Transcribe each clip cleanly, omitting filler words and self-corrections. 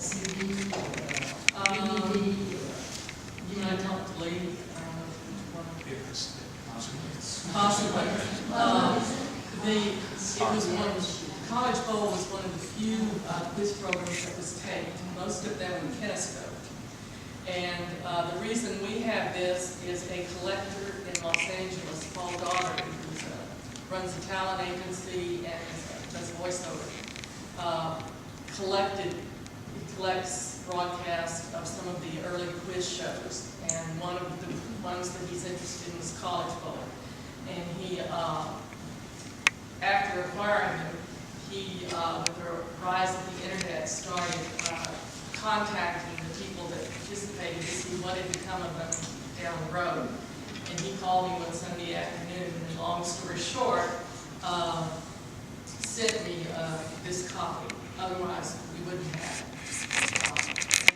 CD, You might talk to Lee. I don't know which one. Yes, Possibly. It was one, College Bowl was one of the few quiz programs that was taped, most of them in Kinescope. And the reason we have this is a collector in Los Angeles, Paul Daugherty, who runs a talent agency and does voiceover, he collects broadcasts of some of the early quiz shows, and one of the ones that he's interested in was College Bowl. And he, after acquiring them, he, with the rise of the internet, started contacting the people that participated to see what had become of them down the road. And he called me one Sunday afternoon, and long story short, sent me this copy. Otherwise, we wouldn't have it.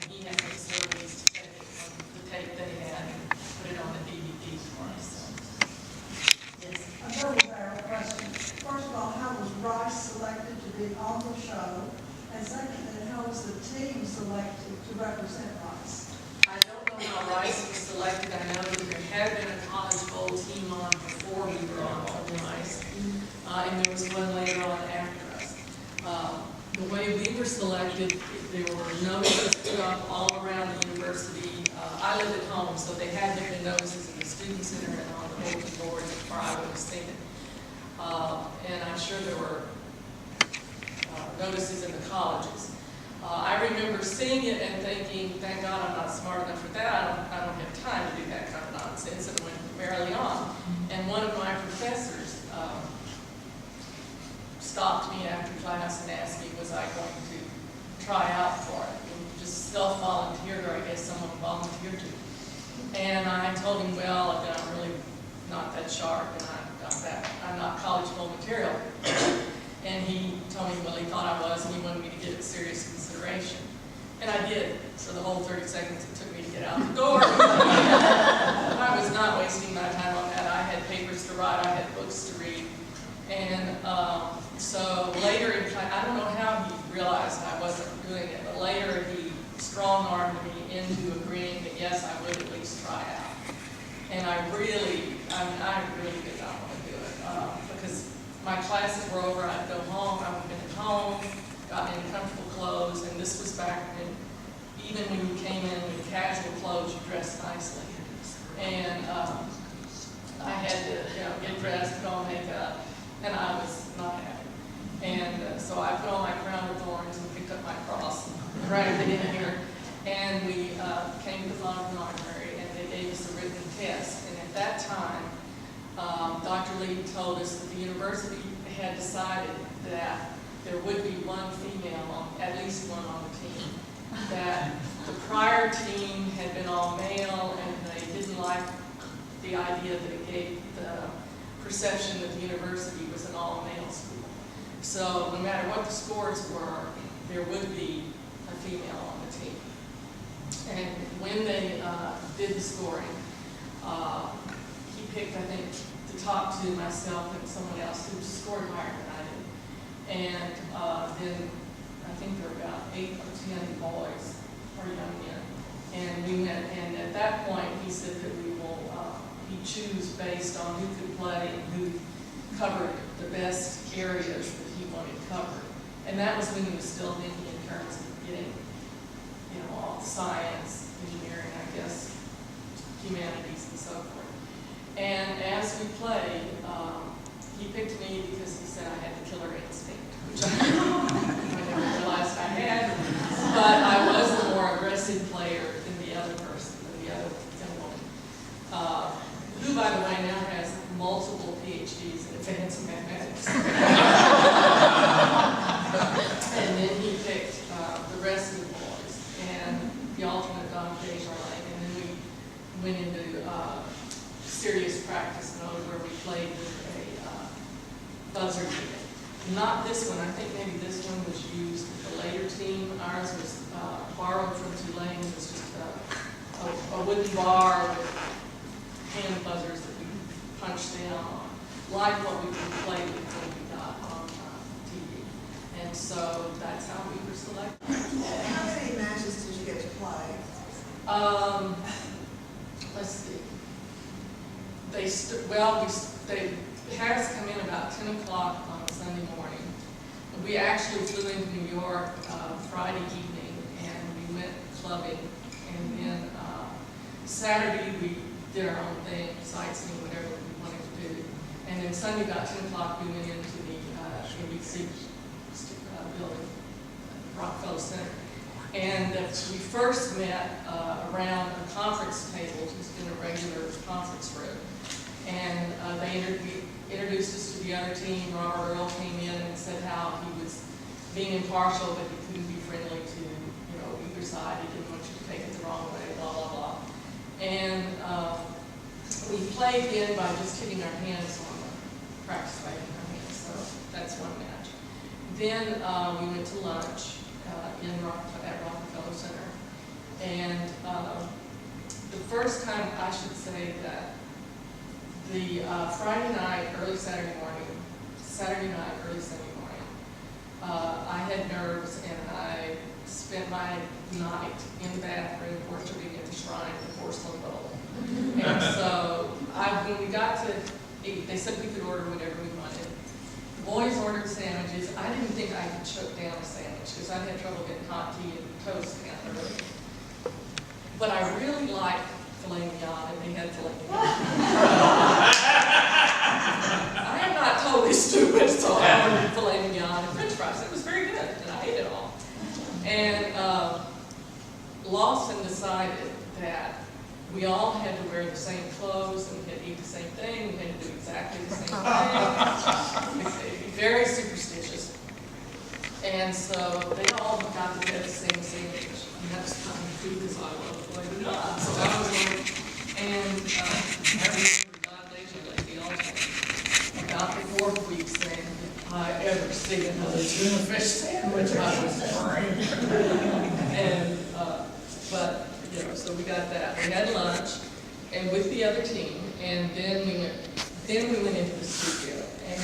And he had the facilities to take it from the tape they had and put it on the DVD for us. Yes. a double barrel question. First of all, how was Rice selected to be on the show? And secondly, how was the team selected to represent Rice? I don't know how Rice was selected. I know that there had been a College Bowl team on before we were on Rice, and there was one later on after us. The way we were selected, there were notices put up all around the university. I live at home, so they had different notices in the student center and on the bulletin boards where I would have seen it. And I'm sure there were notices in the colleges. I remember seeing it and thinking, thank God I'm not smart enough for that. I don't have time to do that kind of nonsense, and went merrily on. And one of my professors stopped me after class and asked me, was I going to try out for it? And just self-volunteered, or I guess someone volunteered to. And I told him, well, that I'm really not that sharp, and I'm not College Bowl material. And he told me, well, he thought I was, and he wanted me to give it serious consideration. And I did. So the whole 30 seconds it took me to get out the door. I was not wasting my time on that. I had papers to write, I had books to read. And so later in class, I don't know how he realized I wasn't doing it, but later he strong-armed me into agreeing that yes, I would at least try out. And I really did not want to do it because my classes were over. I'd go home. I would have been at home, gotten in comfortable clothes, and this was back when even when you came in with casual clothes, you dressed nicely. And I had to get dressed, put on makeup, and I was not happy. And so I put on my crown of thorns and picked up my cross and dragged it in here. And we came to the Fontaine Library, and they gave us a written test. And at that time, Dr. Lee told us that the university had decided that there would be one female, at least one on the team. That the prior team had been all male, and they didn't like the idea that it gave the perception that the university was an all-male school. So no matter what the scores were, there would be a female on the team. And when they did the scoring, he picked, I think, the top two, myself and someone else who scored higher than I did. And then I think there were about 8 or 10 boys or young men. And we went, and at that point he said that we will he'd choose based on who could play and who covered the best areas that he wanted covered. And that was when he was still thinking in terms of getting, all science, engineering, I guess, humanities and so forth. And as we played, he picked me because he said I had the killer instinct, which I never realized I had. But I was a more aggressive player than the other person, than the other young woman, who, by the way, now has multiple PhDs in advanced mathematics. And then he picked the rest of the boys and the alternate Don Desjardins, and then we went into serious practice mode where we played with a buzzer unit. Not this one. I think maybe this one was used with the later team. Ours was borrowed from Tulane. It was just a wooden bar with hand buzzers that we punched down on, like what we could play with when we got on TV. And so that's how we were selected. How many Let's see. They had us come in about 10 o'clock on a Sunday morning. We actually flew into New York Friday evening, and we went clubbing. And then Saturday we did our own thing, sightseeing, whatever we wanted to do. And then Sunday about 10 o'clock we went into the NBC building, Rockefeller Center. And we first met around a conference table, just in a regular conference room. And they introduced us to the other team. Robert Earl came in and said how he was being impartial, but he couldn't be friendly to either side. He didn't want you to take it the wrong way, blah, blah, blah. And we played in by just hitting our hands on the practice by hitting our hands. So that's one match. Then we went to lunch at Rockefeller Center. And the first time, I should say that the Friday night, early Saturday morning, I had nerves, and I spent my night in the bathroom worshiping at the shrine of the porcelain bowl. And so when we got to eat, they said we could order whatever we wanted. The boys ordered sandwiches. I didn't think I could choke down a sandwich because I had trouble getting hot tea and toast down early. But I really liked filet mignon, and they had filet mignon. I am not totally stupid, so I ordered filet mignon and french fries. It was very good, and I ate it all. And Lawson decided that we all had to wear the same clothes, and we had to eat the same thing, we had to do exactly the same thing. Very superstitious. And so they all got to get the same sandwich. And that's kind of food because I love filet mignon. So I was like, and about the fourth week saying, if I ever see another tuna fish sandwich, I was praying. And, so we got that. We had lunch, and with the other team, and then we went into the studio, and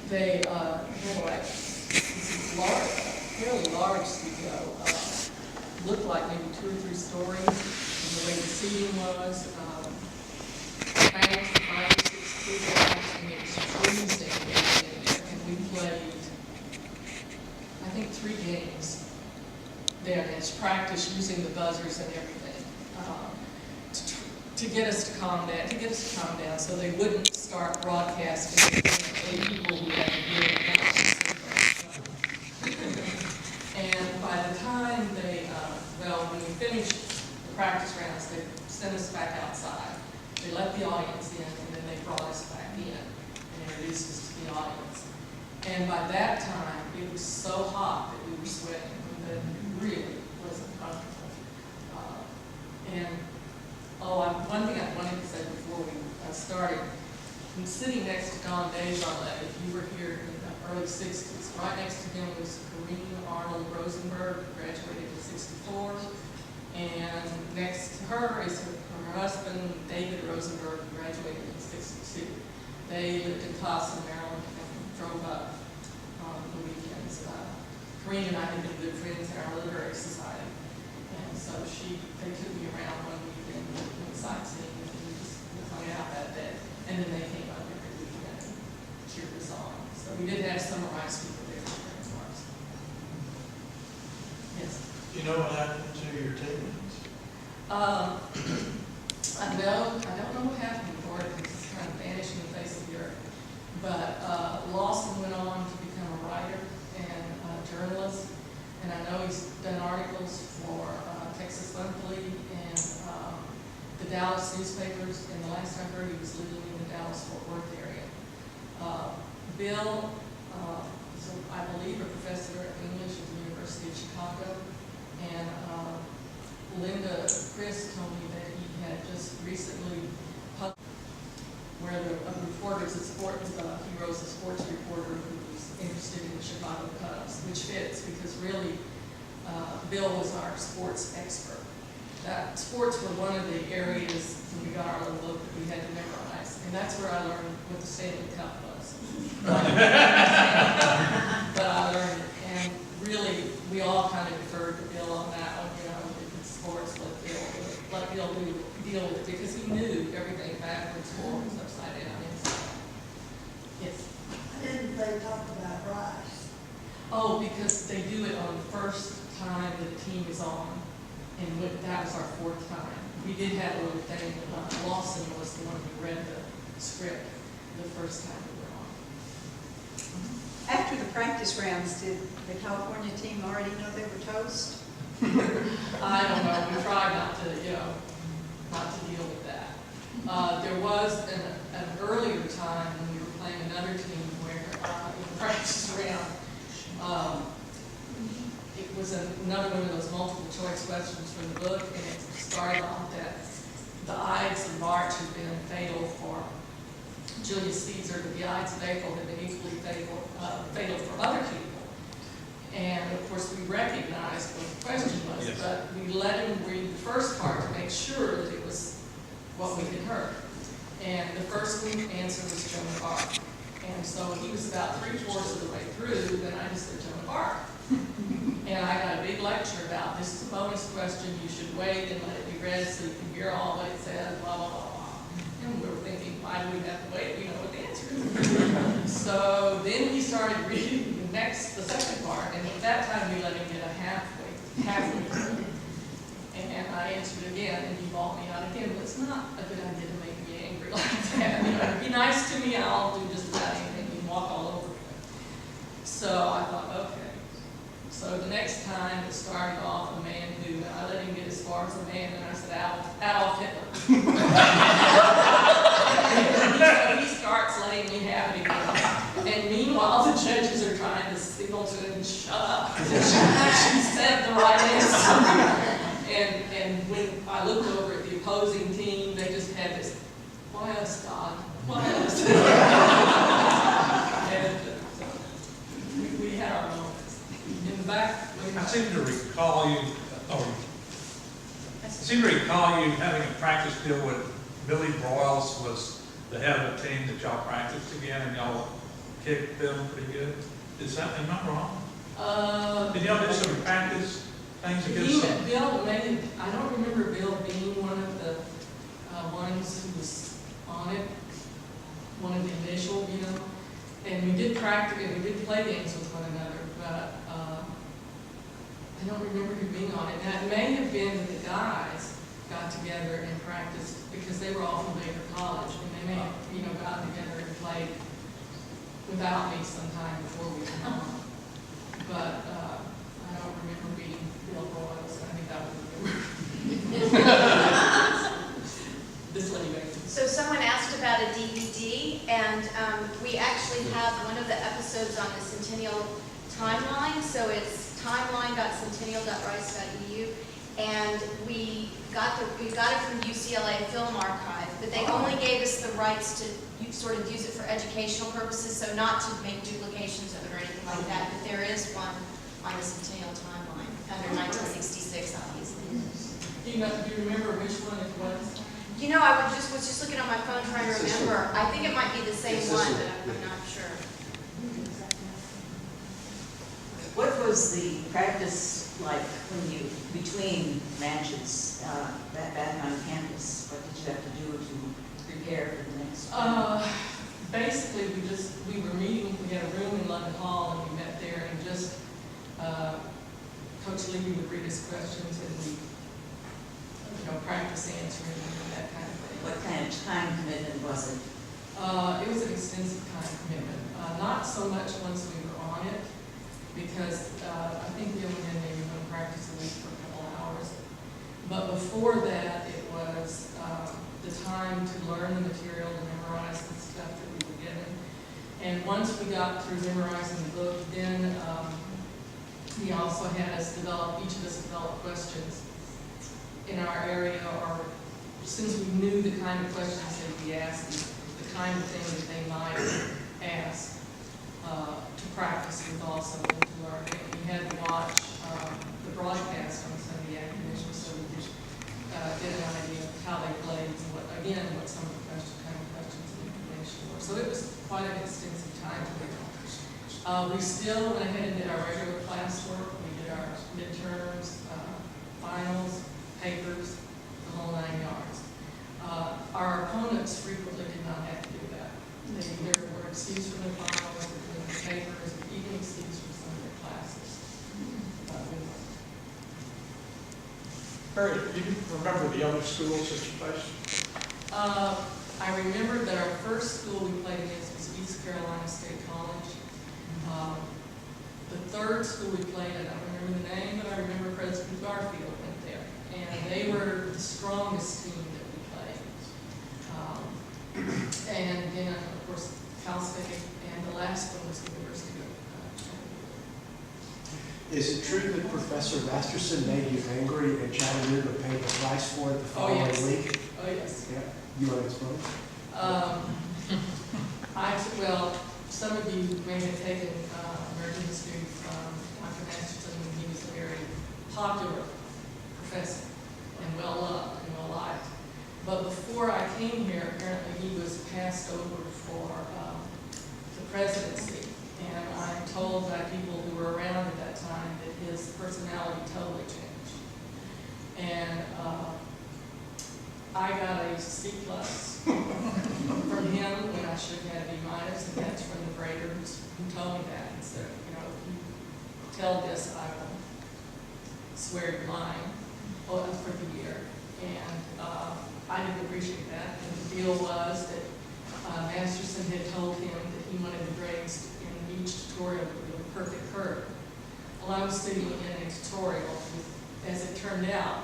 they had like this fairly large studio, looked like maybe 2 or 3 stories, and the way the seating was, 5 or 6 people, and it was freezing in there, and we played, I think, 3 games there, and it's practice using the buzzers and everything to get us to calm down, so they wouldn't start broadcasting people who had to hear it. And by the time when we finished the practice rounds, they sent us back outside. They let the audience in, and then they brought us back in and introduced us to the audience. And by that time, it was so hot that we were sweating, that it really wasn't comfortable. One thing I wanted to say before we started, I'm sitting next to Don Desjardins. If you were here in the early 60s, right next to him was Corinne Arnold Rosenberg, who graduated in 64. And next to her is her husband, David Rosenberg, who graduated in 62. They lived in Clawson, Maryland, and drove up on the weekends. Corinne and I had been good friends in our literary society. And so they took me around one weekend, went sightseeing, and we just hung out that day. And then they came up every weekend and cheered us on. So we did have some of my people there, friends of ours. Yes? Do you know what happened to your tablings? I don't know what happened for it, because it's kind of vanished in the face of the earth. But Lawson went on to become a writer and a journalist, and I know he's done articles for Texas Monthly and the Dallas newspapers, and the last I heard he was living in the Dallas-Fort Worth area. Bill is, I believe, a professor of English at the University of Chicago, and Linda Chris told me that he had just recently published where the reporters at sports, he was a sports reporter who was interested in the Chicago Cubs, which fits because really Bill was our sports expert. Sports were one of the areas when we got our little book that we had to memorize, and that's where I learned what the Stanley Cup was. But I learned it, and really we all kind of deferred to Bill on that one, sports, let Bill deal with it, because he knew everything backwards, forwards, upside down, inside. Yes. Why didn't they talk about rice? Oh, because they do it on the first time the team is on, and that was our fourth time. We did have a little thing, Lawson was the one who read the script the first time we were on. After the practice rounds, did the California team already know they were toast? I don't know, we tried not to, not to deal with that. There was an earlier time when we were playing another team where, in the practice round, it was another one of those multiple choice questions from the book, and it started off that the Ides of March had been fatal for Julius Caesar, but the Ides of April had been equally fatal for other people. And of course, we recognized what the question was, Yes. but we let him read the first part to make sure that it was what we had heard. And the first answer was Joan of Arc. And so he was about 3/4 of the way through, then I just said Joan of Arc. And I got a big lecture about, this is a bonus question, you should wait and let it be read so you can hear all what it says, blah, blah, blah, blah. And we were thinking, why do we have to wait? We know what the answer is. So then he started reading the second part, and at that time we let him get a halfway through. And I answered again, and he bawled me out again, but it's not a good idea to make me angry like that. Be nice to me, I'll do just about anything, you can walk all over me. So I thought, okay. So the next time it started off a man who, I let him get as far as a man, and I said, Adolf Hitler. And he starts letting me have it again. And meanwhile, the judges are trying to signal to him, shut up. She said the right answer. And when I looked over at the opposing team, they just had this, why us, God? Why us? And so we had our moments. In the back, I seem to recall you having a practice deal with Billy Broyles was the head of the team that y'all practiced again, and y'all kicked them pretty good. Am I wrong? Did y'all do some practice things against them? Bill, maybe, I don't remember Bill being one of the ones who was on it, one of the initial, and we did practice, and we did play games with one another, but I don't remember him being on it. Now, it may have been that the guys got together and practiced because they were all from Baker College, and they may have, gotten together and played without me sometime before we went on. But I don't remember being Bill Broyles. I think that was this lady back. So someone asked about a DVD, and we actually have one of the episodes on the Centennial timeline. So it's timeline.centennial.rice.edu, and we got it from UCLA Film Archive, but they only gave us the rights to sort of use it for educational purposes, so not to make duplications of it or anything like that. But there is one on the Centennial timeline under 1966, obviously. Do you remember which one it was? I was just looking on my phone trying to remember. I think it might be the same one, but I'm not sure. What was the practice like between matches back on campus? What did you have to do to prepare for the next one? Basically, we were meeting, we had a room in London Hall, and we met there, and just Coach Lee would read us questions, and we practice answering and that kind of thing. What kind of time commitment was it? It was an extensive time commitment. Not so much once we were on it, because I think we only had maybe one practice a week for a couple hours. But before that, it was the time to learn the material, to memorize the stuff that we were given. And once we got through memorizing the book, then he also had us each of us develop questions in our area, or since we knew the kind of questions they'd be asking, the kind of thing that they might ask, to practice with also and to learn. And we had to watch the broadcast on Sunday afternoon, so we just get an idea of how they played and what some of the kind of questions and information were. So it was quite an extensive time to get on. We still went ahead and did our regular classwork. We did our midterms, finals, papers, the whole 9 yards. Our opponents frequently did not have to do that. They either were excused from their finals, or doing the papers, or even excused from some of their classes. Harriet, do you remember the other schools that you faced? I remember that our first school we played against was East Carolina State College. The third school we played, I don't remember the name, but I remember President Garfield went there. And they were the strongest team that we played. And then, of course, Cal State, and the last one was the University of Is it true that Professor Masterson made you angry and Chattanooga paid the price for it the following yes. week? Oh, yes. Yeah, you want to explain? Well, some of you may have taken American history from Dr. Masterson when he was a very popular professor and well-loved and well-liked. But before I came here, apparently he was passed over for the presidency. And I'm told by people who were around at that time that his personality totally changed. And I got a C+ from him when I should have had a B-, and that's from the grader who told me that. He said, you know, if you tell this, I will swear you're lying for the year. And I didn't appreciate that. And the deal was that Masterson had told him that he wanted the grades in each tutorial to be a perfect curve. Well, I was sitting in a tutorial with, as it turned out,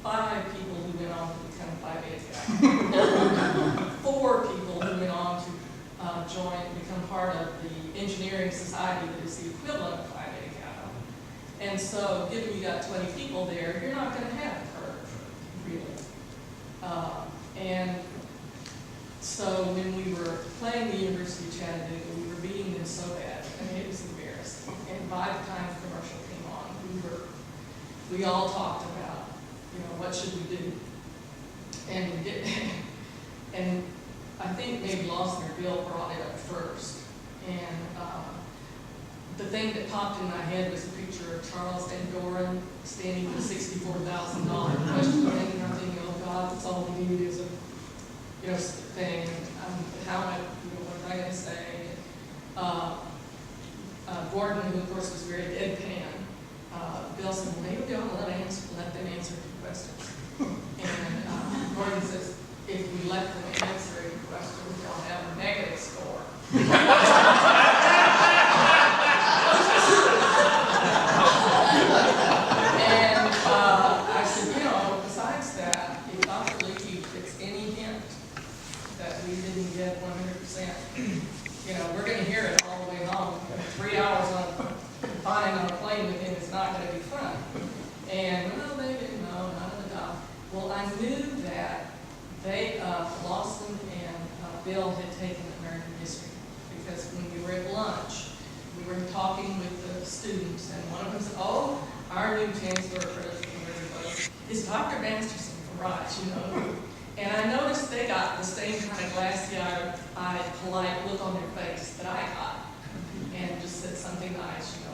5 people who went on to become 5A guys. 4 people who went on to become part of the engineering society that is the equivalent of 5A Cal. And so, given you got 20 people there, you're not going to have a curve, really. And so when we were playing the University of Chattanooga, we were beating them so bad. I mean, it was embarrassing. And by the time the commercial came on, we all talked about, you know, what should we do? And we did. And I think maybe Lawson or Bill brought it up first. And the thing that popped in my head was a picture of Charles Van Doren standing with a $64,000 question. And I'm thinking, oh God, that's all we need is a, you know, thing. How am I, you know, what am I going to say? Gordon, who of course was very deadpan, Bill said, well, maybe we ought to let them answer the questions. And Gordon says, if we let them answer any questions, they'll have a negative score. And I said, you know, besides that, if Dr. Leakey gets any hint that we didn't get 100%, you know, we're going to hear it all the way home. 3 hours flying on a plane with him is not going to be fun. And, well, they didn't know, none of the doubt. Well, I knew that they, Lawson and Bill had taken American history, because when we were at lunch, we were talking with the students, and one of them said, oh, our new chancellor is Dr. Masterson from Rice, you know. And I noticed they got the same kind of glassy-eyed, polite look on their face that I got, and just said something nice, you know.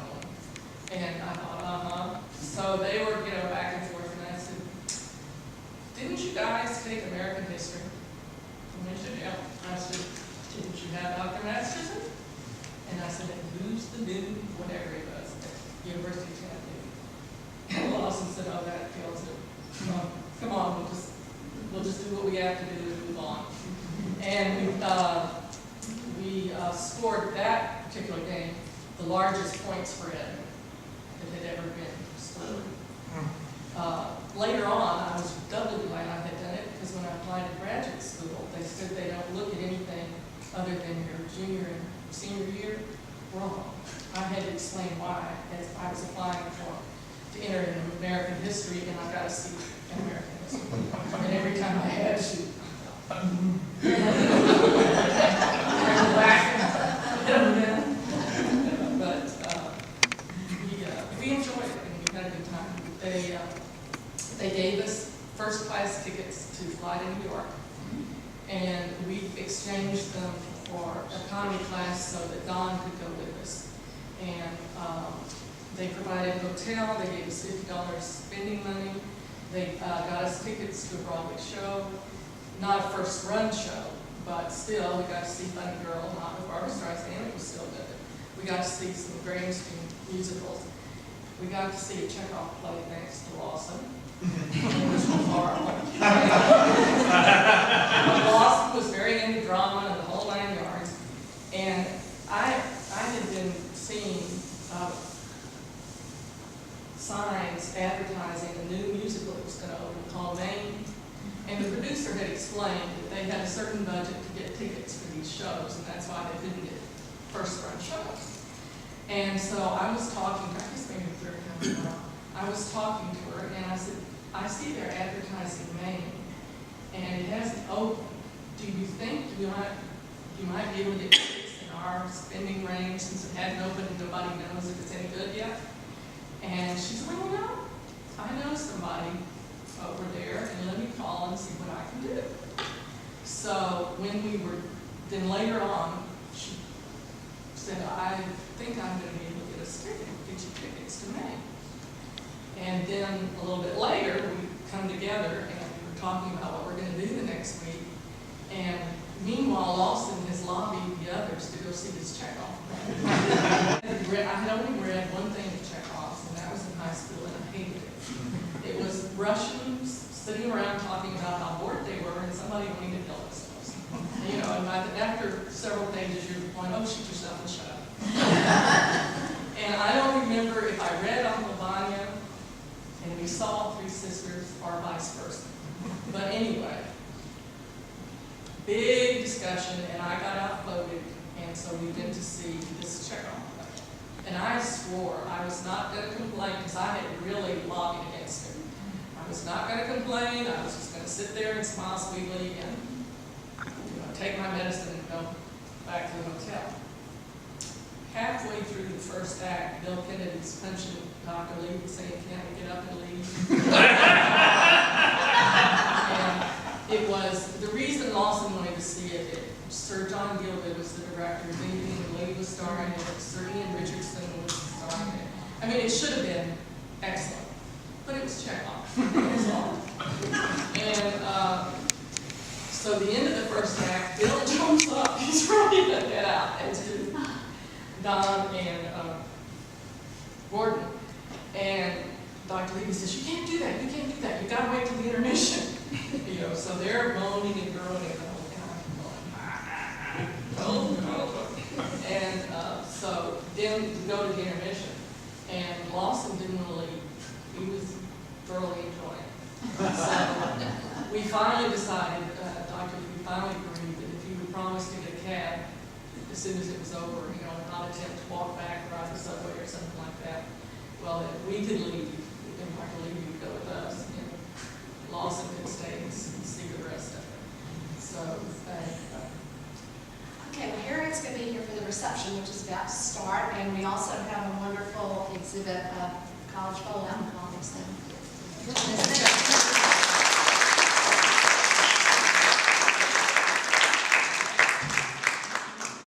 And I thought, So they were, you know, back and forth, and I said, didn't you guys take American history? And they said, yeah. I said, didn't you have Dr. Masterson? And I said, who's the new, whatever it was, at University of Chattanooga? And Lawson said, oh, that kills it. Come on, we'll just do what we have to do and move on. And we scored that particular game the largest point spread that had ever been scored. Later on, I was doubly glad I had done it, because when I applied to graduate school, they said they don't look at anything other than your junior and senior year. Wrong. I had to explain why, as I was applying to enter in American history, and I got a C in American history. And every time I had to, but we enjoyed it, and we had a good time. They gave us first class tickets to fly to New York, and we exchanged them for economy class so that Don could go with us. And they provided a hotel, they gave us $50 spending money, They got us tickets to a Broadway show, not a first run show, but still, we got to see Funny Girl, not with Barbra Streisand, it was still good. We got to see some Grahamstein musicals. We got to see a Chekhov play next to Lawson, which was horrible. Lawson was very into drama and the whole 9 yards. And I had been seeing signs advertising a new musical that was going to open called Maine. And the producer had explained that they had a certain budget to get tickets for these shows, and that's why they couldn't get first run shows. And so I was talking, I guess maybe the third time around, I was talking to her, and I said, I see they're advertising Maine, and it hasn't opened. Do you think you might be able to get tickets in our spending range since it hadn't opened and nobody knows if it's any good yet? And she said, well, you know, I know somebody over there, and let me call and see what I can do. So when we were, then later on, she said, I think I'm going to be able to get us tickets, get you tickets to Maine. And then a little bit later, we come together and we were talking about what we're going to do the next week. And meanwhile, Lawson has lobbied the others to go see this Chekhov. I had only read one thing of Chekhov's, and that was in high school, and I hated it. It was Russians sitting around talking about how bored they were, and somebody wanting to kill themselves. You know, and after several pages, you're going, oh, shoot yourself and shut up. And I don't remember if I read Uncle Vanya and we saw Three Sisters or vice versa. But anyway, big discussion, and I got outvoted, and so we went to see this Chekhov play. And I swore I was not going to complain because I had really lobbied against it. I was not going to complain. I was just going to sit there and smile sweetly and take my medicine and go back to the hotel. Halfway through the first act, Bill Kennedy's punching Dr. Lee saying, "Can't we get up and leave?" And it was the reason Lawson wanted to see it. Sir John Gielgud was the director. Lee was starring in it. Sir Ian Richardson was starring in it. I mean, it should have been excellent, but it was Chekhov. It was long. And so the end of the first act, Bill jumps up. He's ready to get out. And to Don and Gordon. And Dr. Levy says, "You can't do that. You can't do that. You got to wait till the intermission." So they're moaning and groaning. And so then we go to the intermission, and Lawson didn't want to leave. He was thoroughly enjoying it. So we finally decided, Dr. Lee finally agreed that if he would promise to get a cab as soon as it was over, not attempt to walk back or ride the subway or something like that, well, if we could leave, then Dr. Lee would go with us, and Lawson could stay and see the rest of it. So, Okay, well, Harriet's going to be here for the reception, which is about to start, and we also have a wonderful exhibit of college polo album comics.